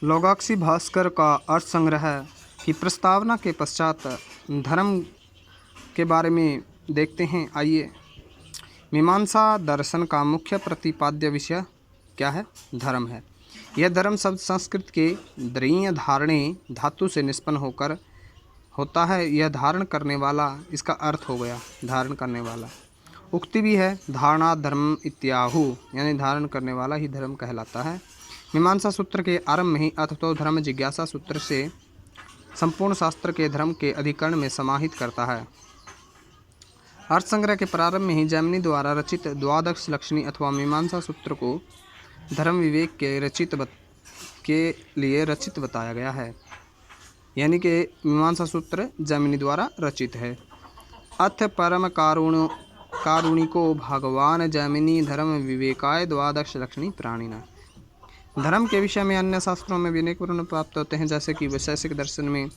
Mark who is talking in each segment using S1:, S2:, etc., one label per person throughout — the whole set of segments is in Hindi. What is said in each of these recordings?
S1: लोगाक्षी भास्कर का अर्थ संग्रह की प्रस्तावना के पश्चात धर्म के बारे में देखते हैं। आइए। मीमांसा दर्शन का मुख्य प्रतिपाद्य विषय क्या है? धर्म है। यह धर्म शब्द संस्कृत के द्रव्य धारणे धातु से निष्पन्न होकर होता है। यह धारण करने वाला, इसका अर्थ हो गया धारण करने वाला। उक्ति भी है, धारणा धर्म इत्याहु, यानी धारण करने वाला ही धर्म कहलाता है। मीमांसा सूत्र के आरंभ में ही अथ तो धर्म जिज्ञासा सूत्र से संपूर्ण शास्त्र के धर्म के अधिकरण में समाहित करता है। अर्थ संग्रह के प्रारंभ में ही जैमिनी द्वारा रचित द्वादश लक्षणी अथवा मीमांसा सूत्र को धर्म विवेक के लिए रचित बताया गया है, यानी कि मीमांसा सूत्र जैमिनी द्वारा रचित है। अथ परम कारुणिको भगवान जैमिनी धर्म विवेकाय द्वादश लक्षणी प्राणिना। धर्म के विषय में अन्य शास्त्रों में भी अनेक वर्णन प्राप्त होते हैं, जैसे कि वैशेषिक दर्शन में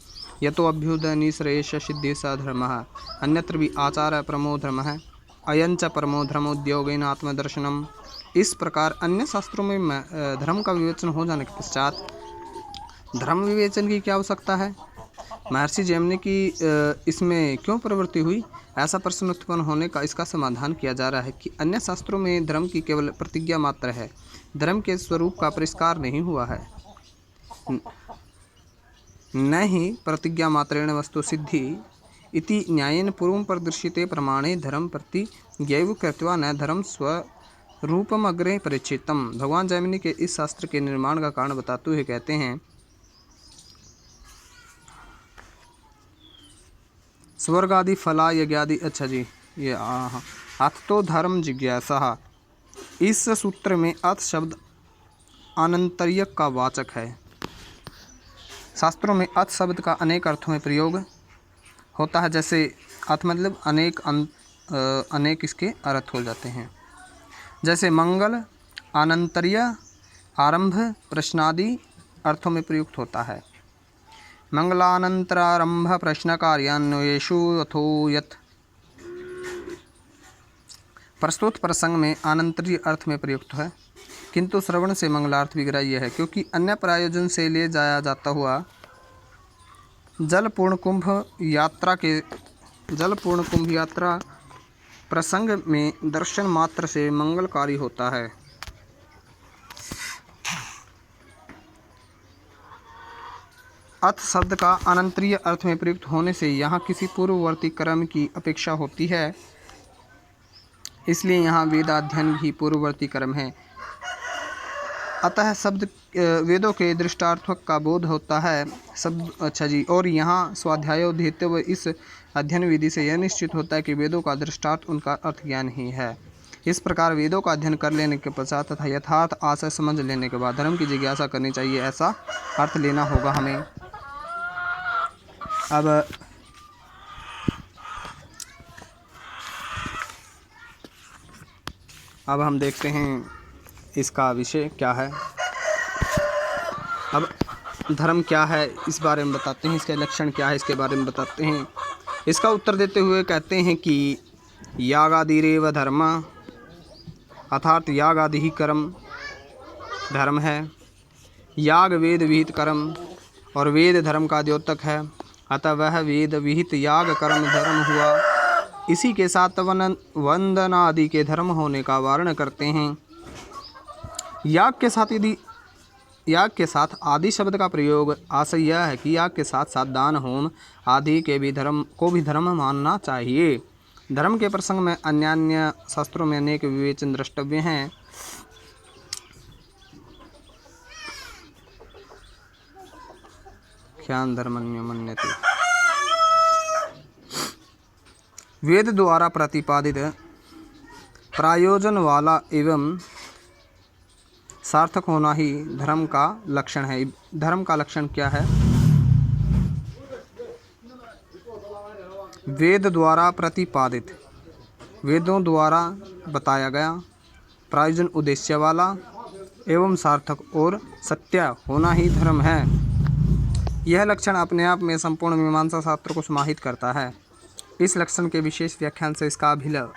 S1: यतो अभ्युदय श्रेयस सिद्धि स धर्म, अन्यत्र भी आचार परमो धर्म है, अयंच परमो धर्मोद्योगेन आत्मदर्शनम। इस प्रकार अन्य शास्त्रों में धर्म का विवेचन हो जाने के पश्चात धर्म विवेचन की क्या आवश्यकता है? महर्षि जैमिनी की इसमें क्यों प्रवृत्ति हुई? ऐसा प्रश्न उत्पन्न होने का इसका समाधान किया जा रहा है कि अन्य शास्त्रों में धर्म की केवल प्रतिज्ञा मात्र है, धर्म के स्वरूप का परिष्कार नहीं हुआ है। न ही प्रतिज्ञा मात्रेण वस्तु सिद्धि इति न्यायेन पूर्वं प्रदर्शिते प्रमाणे धर्म प्रतिज्ञैव कृत्वा न धर्म स्वरूपम अग्रे परिचितम। भगवान जैमिनी के इस शास्त्र के निर्माण का कारण बताते हुए कहते हैं, स्वर्ग आदि फला यज्ञादि। अच्छा जी, ये अथ तो धर्म जिज्ञासा। इस सूत्र में अथ शब्द आनंतर्यक का वाचक है। शास्त्रों में अथ शब्द का अनेक अर्थों में प्रयोग होता है, जैसे अथ मतलब अनेक इसके अर्थ हो जाते हैं, जैसे मंगल, आनंतर्य, आरंभ, प्रश्नादि अर्थों में प्रयुक्त होता है। मंगलानंतरारंभ प्रश्न कार्यान्वयेषु अथो यत्। प्रस्तुत प्रसंग में आनंतरीय अर्थ में प्रयुक्त है, किंतु श्रवण से मंगलार्थ विग्राह्य है, क्योंकि अन्य प्रयोजन से ले जाया जाता हुआ जलपूर्ण कुंभ यात्रा प्रसंग में दर्शन मात्र से मंगलकारी होता है। अथ शब्द का अनंतरीय अर्थ में प्रयुक्त होने से यहाँ किसी पूर्ववर्ती कर्म की अपेक्षा होती है, इसलिए यहाँ वेदाध्ययन भी पूर्ववर्ती कर्म है। अतः शब्द वेदों के दृष्टार्थक का बोध होता है शब्द। अच्छा जी, और यहाँ स्वाध्याय देते हुए इस अध्ययन विधि से यह निश्चित होता है कि वेदों का दृष्टार्थ उनका अर्थ ज्ञान ही है। इस प्रकार वेदों का अध्ययन कर लेने के पश्चात तथा यथार्थ आशय समझ लेने के बाद धर्म की जिज्ञासा करनी चाहिए, ऐसा अर्थ लेना होगा हमें। अब हम देखते हैं इसका विषय क्या है। अब धर्म क्या है इस बारे में बताते हैं, इसके लक्षण क्या है इसके बारे में बताते हैं। इसका उत्तर देते हुए कहते हैं कि यागादिरेव धर्म, अर्थात याग आदि ही कर्म धर्म है। याग वेद विहित कर्म और वेद धर्म का द्योतक है, अतः वह वेद विहित याग कर्म धर्म हुआ। इसी के साथ वंदन आदि के धर्म होने का वारण करते हैं। याग के साथ आदि शब्द का प्रयोग आशय यह है कि याग के साथ साथ दान होम आदि के भी धर्म को भी धर्म मानना चाहिए। धर्म के प्रसंग में अन्य शास्त्रों में अनेक विवेचन द्रष्टव्य हैं। ख्यान धर्मन्य मन्यते। वेद द्वारा प्रतिपादित प्रयोजन वाला एवं सार्थक होना ही धर्म का लक्षण है। धर्म का लक्षण क्या है? वेद द्वारा प्रतिपादित, वेदों द्वारा बताया गया, प्रयोजन उद्देश्य वाला एवं सार्थक और सत्य होना ही धर्म है। यह लक्षण अपने आप में संपूर्ण मीमांसा शास्त्र को समाहित करता है। इस लक्षण के विशेष व्याख्यान से इसका अभिलव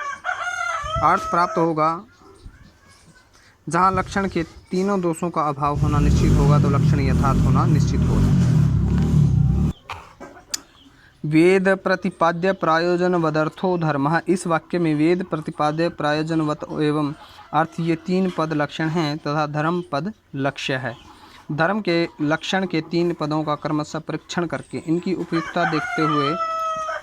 S1: अर्थ प्राप्त होगा। जहाँ लक्षण के तीनों दोषों का अभाव होना निश्चित होगा तो लक्षण यथार्थ होना निश्चित होगा। वेद प्रतिपाद्य प्रायोजनवदर्थो धर्मः। इस वाक्य में वेद प्रतिपाद्य प्रायोजनवत एवं अर्थ ये तीन पद लक्षण हैं तथा धर्म पद लक्ष्य है। धर्म के लक्षण के तीन पदों का क्रमशः परीक्षण करके इनकी उपयुक्तता देखते हुए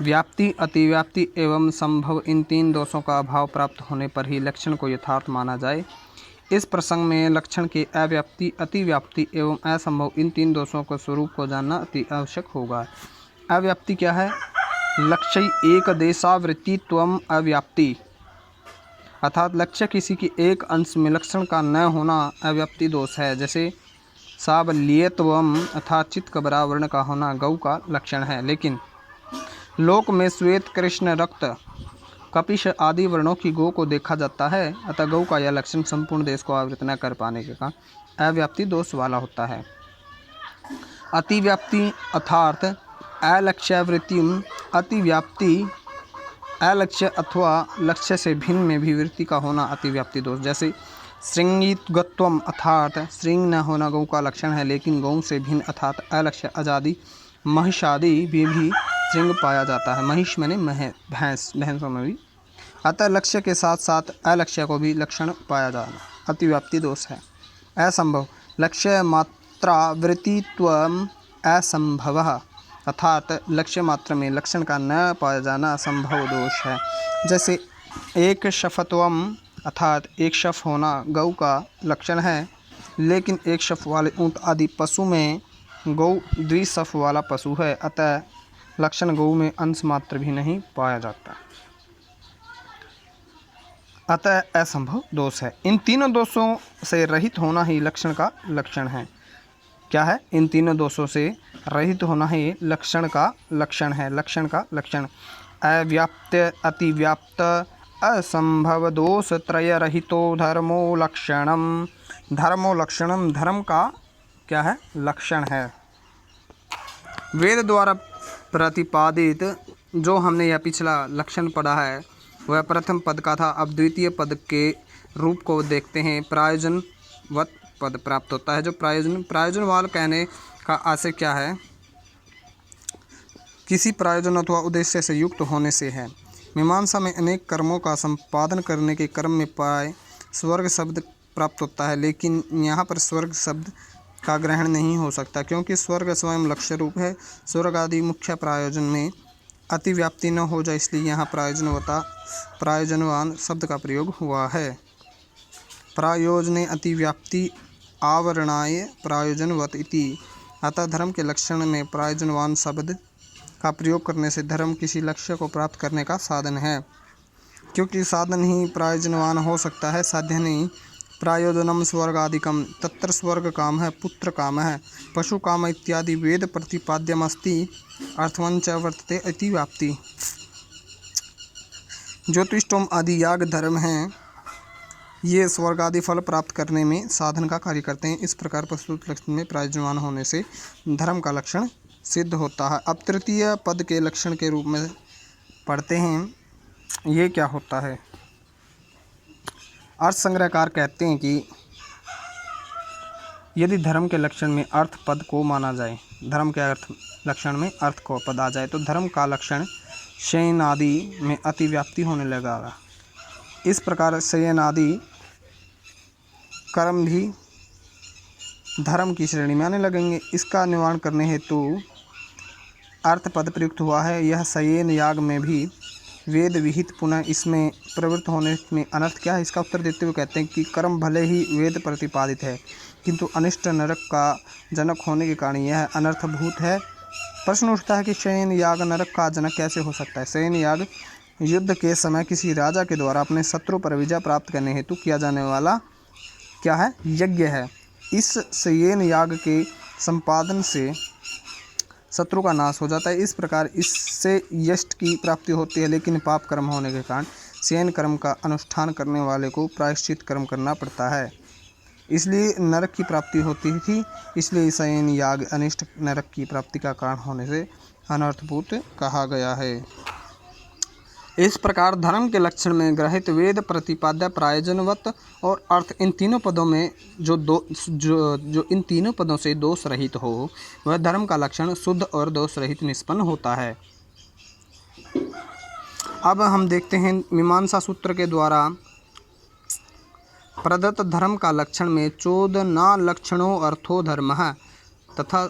S1: व्याप्ति, अतिव्याप्ति एवं संभव इन तीन दोषों का अभाव प्राप्त होने पर ही लक्षण को यथार्थ माना जाए। इस प्रसंग में लक्षण के अव्याप्ति, अतिव्याप्ति एवं असंभव इन तीन दोषों के स्वरूप को जानना अति आवश्यक होगा। अव्याप्ति क्या है? लक्ष्य एक देशावृत्तित्वम अव्याप्ति, अर्थात लक्ष्य किसी के एक अंश में लक्षण का न होना अव्याप्ति दोष है। जैसे सावल्यत्वम अर्थात चित्त का बराबर वर्ण का होना गौ का लक्षण है, लेकिन लोक में श्वेत, कृष्ण, रक्त, कपिश आदि वर्णों की गौ को देखा जाता है, अतः गौ का यह लक्षण संपूर्ण देश को आवृत न कर पाने के कारण अव्याप्ति दोष वाला होता है। अतिव्याप्ति अर्थात अलक्ष्यावृत्ति, अतिव्याप्ति अलक्ष्य अथवा लक्ष्य से भिन्न में भी वृत्ति का होना अतिव्याप्ति दोष। जैसे श्रृंगित्वम अर्थात श्रृंग न होना गौ का लक्षण है, लेकिन गौ से भिन्न अर्थात अलक्ष्य आजादी महिषादि भी श्रृंग पाया जाता है। महिष मैंने भैंस, भैंसों में भी। अतः लक्ष्य के साथ साथ अलक्ष्य को भी लक्षण पाया जाना अतिव्याप्ति दोष है। असंभव लक्ष्य मात्रा वृत्तित्वम असंभव अर्थात लक्ष्य मात्र में लक्षण का न पाया जाना असंभव दोष है। जैसे एक शफत्वम अर्थात एक शफ होना गौ का लक्षण है, लेकिन एक शफ वाले ऊँट आदि पशु में गौ द्विशफ वाला पशु है, अतः लक्षण गौ में अंश मात्र भी नहीं पाया जाता, अतः असंभव दोष है। इन तीनों दोषों से रहित होना ही लक्षण का लक्षण है। क्या है? इन तीनों दोषों से रहित होना ही लक्षण का लक्षण है। लक्षण का लक्षण अव्याप्त, अतिव्याप्त, असंभव दोष त्रय रहितो धर्मो लक्षणम। धर्मो लक्षणम धर्म का क्या है? लक्षण है। वेद द्वारा प्रतिपादित जो हमने यह पिछला लक्षण पढ़ा है वह प्रथम पद का था। अब द्वितीय पद के रूप को देखते हैं। प्रायोजनवत पद प्राप्त होता है। जो प्रायोजनवाल कहने का आशय क्या है? किसी प्रयोजन अथवा उद्देश्य से युक्त होने से है। मीमांसा में अनेक कर्मों का संपादन करने के क्रम में पाए स्वर्ग शब्द प्राप्त होता है, लेकिन यहाँ पर स्वर्ग शब्द का ग्रहण नहीं हो सकता, क्योंकि स्वर्ग स्वयं लक्ष्य रूप है। स्वर्ग आदि मुख्य प्रयोजन में अतिव्याप्ति न हो जाए, इसलिए यहाँ प्रायोजनवान शब्द का प्रयोग हुआ है। प्रायोजने अतिव्याप्ति आवरणाय प्रायोजनवत इति। अतः धर्म के लक्षण में प्रायोजनवान शब्द का प्रयोग करने से धर्म किसी लक्ष्य को प्राप्त करने का साधन है, क्योंकि साधन ही प्रयोजनवान हो सकता है, साध्य नहीं। प्रायोजनम स्वर्गादिकम, तत्र स्वर्ग काम है, पुत्र काम है, पशु काम इत्यादि वेद प्रतिपाद्यमस्ति अर्थवंच वर्तते अतिव्याप्ति। ज्योतिष्टोम आदि याग धर्म हैं, ये स्वर्ग आदि फल प्राप्त करने में साधन का कार्य करते हैं। इस प्रकार प्रस्तुत लक्षण में प्रायोजनवान होने से धर्म का लक्षण सिद्ध होता है। अब तृतीय पद के लक्षण के रूप में पढ़ते हैं, ये क्या होता है? अर्थ संग्रहकार कहते हैं कि यदि धर्म के लक्षण में अर्थ पद को माना जाए, धर्म के अर्थ लक्षण में अर्थ को पद आ जाए, तो धर्म का लक्षण शयन आदि में अतिव्याप्ति होने लगेगा। इस प्रकार शयन आदि कर्म भी धर्म की श्रेणी में आने लगेंगे। इसका निवारण करने हेतु अर्थ पद प्रयुक्त हुआ है। यह शयन याग में भी वेद विहित पुनः इसमें प्रवृत्त होने में अनर्थ क्या है? इसका उत्तर देते हुए कहते हैं कि कर्म भले ही वेद प्रतिपादित है, किंतु अनिष्ट नरक का जनक होने के कारण यह अनर्थभूत है। प्रश्न उठता है कि शयन याग नरक का जनक कैसे हो सकता है? शयन याग युद्ध के समय किसी राजा के द्वारा अपने शत्रु पर विजय प्राप्त करने हेतु किया जाने वाला क्या है? यज्ञ है। इस शयन याग के संपादन से शत्रु का नाश हो जाता है। इस प्रकार इससे यश की प्राप्ति होती है, लेकिन पाप कर्म होने के कारण शयन कर्म का अनुष्ठान करने वाले को प्रायश्चित कर्म करना पड़ता है, इसलिए नरक की प्राप्ति होती थी। इसलिए शयन याग अनिष्ट नरक की प्राप्ति का कारण होने से अनर्थभूत कहा गया है। इस प्रकार धर्म के लक्षण में ग्रहित वेद प्रतिपाद्य प्रायोजनवत और अर्थ इन तीनों पदों में जो इन तीनों पदों से दोष रहित हो वह धर्म का लक्षण शुद्ध और दोष रहित निष्पन्न होता है। अब हम देखते हैं मीमांसा सूत्र के द्वारा प्रदत्त धर्म का लक्षण में चोदना लक्षणों अर्थो धर्म तथा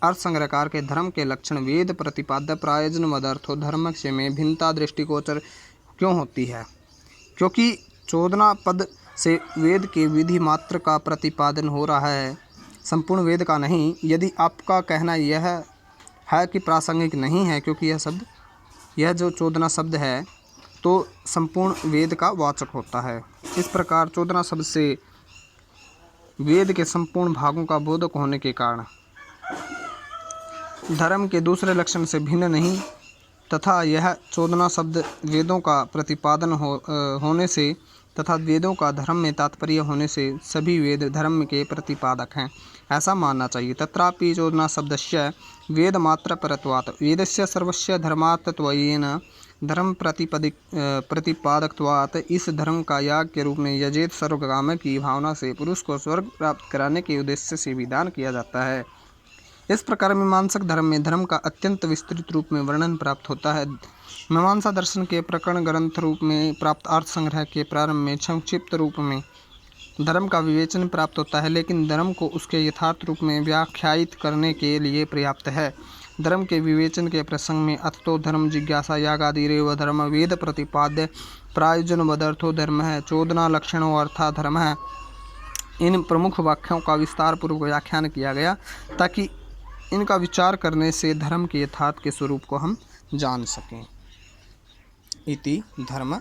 S1: अर्थ संग्रहकार के धर्म के लक्षण वेद प्रतिपाद्य प्रायोजन मदर्थो धर्म से में भिन्नता दृष्टिगोचर क्यों होती है? क्योंकि चोदना पद से वेद के विधि मात्र का प्रतिपादन हो रहा है, संपूर्ण वेद का नहीं। यदि आपका कहना यह है कि प्रासंगिक नहीं है क्योंकि यह जो चोदना शब्द है तो संपूर्ण वेद का वाचक होता है, इस प्रकार चोदना शब्द से वेद के संपूर्ण भागों का बोधक होने के कारण धर्म के दूसरे लक्षण से भिन्न नहीं तथा यह चोदना शब्द वेदों का प्रतिपादन होने से तथा वेदों का धर्म में तात्पर्य होने से सभी वेद धर्म के प्रतिपादक हैं, ऐसा मानना चाहिए। तत्रापि चोदना शब्दस्य वेद मात्र परत्वात् वेदस्य सर्वस्य धर्मार्थत्वेन धर्म प्रतिपादकत्वात् इस धर्म का याग के रूप में यजेत स्वर्गकाम की भावना से पुरुष को स्वर्ग प्राप्त कराने के उद्देश्य से विधान किया जाता है। इस प्रकार मीमांसक धर्म में धर्म का अत्यंत विस्तृत रूप में वर्णन प्राप्त होता है। मीमांसा दर्शन के प्रकरण ग्रंथ रूप में प्राप्त अर्थ संग्रह के प्रारंभ में संक्षिप्त रूप में धर्म का विवेचन प्राप्त होता है, लेकिन धर्म को उसके यथार्थ रूप में व्याख्यायित करने के लिए पर्याप्त है। धर्म के विवेचन के प्रसंग में अथतो धर्म जिज्ञासा याग आदि रेव धर्म वेद प्रतिपाद्य प्रायोजन वदर्थो धर्म है चोदना लक्षणों अर्था धर्म है। इन प्रमुख वाक्यों का विस्तार पूर्वक व्याख्यान किया गया ताकि इनका विचार करने से धर्म के यथार्थ के स्वरूप को हम जान सकें। इति धर्म